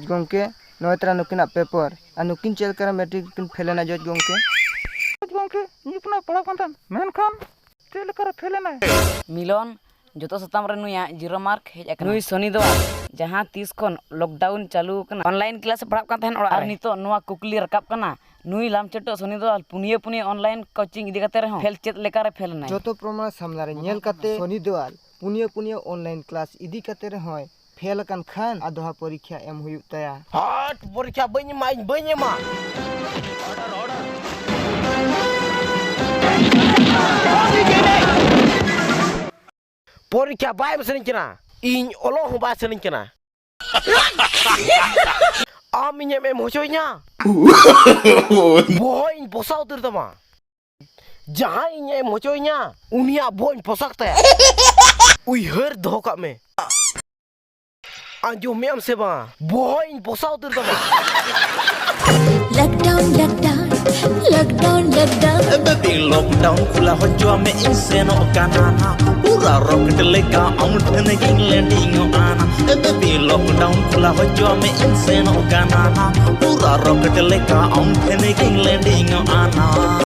गंके नय तरा नुकिना पेपर आ नुकिन चेल कर मैट्रिक किन फेलेना जज गंके निपना पड़ा कांतन मेनखान चेल कर फेलेना मिलन जो सतम रे नुया 0 मार्क हेज अकना नुई सनी दो जहां 30 खन लॉकडाउन चालू कना ऑनलाइन क्लास पढ़ाव कान थेन और नितो नुआ कुकली रकाब कना नुई लामचटो सनी दो पुनिया ऑनलाइन कोचिंग इदी कते रहो फेल चेत लेका रे फेल ना जतो प्रमाण सामना रे नेल कते सनी दोआल पुनिया ऑनलाइन क्लास इदी कते रे होय फेल कान खान आदोहा परीक्षा एम हुयु तया हट परीक्षा बइन मा ऑर्डर परीक्षा बाय बसनी कना इन ओलो हो बा सनी कना आम इᱧ एम होचोइना बोइन पोसाव उतर तमा जहां इᱧ एम होचोइना उनिया बोइन पोसाकते उइहर दोह का में आजो मेम से बा बोइन पोसाव उतर तमा लॉकडाउन बेबी लॉकडाउन खुला हो जो में इंसेनो काना पूरा रॉकेट लेका आउट ने इंग्लैंडिंग आना बेबी लॉकडाउन खुला हो जो में इंसेनो काना पूरा रॉकेट लेका आउट ने इंग्लैंडिंग आना।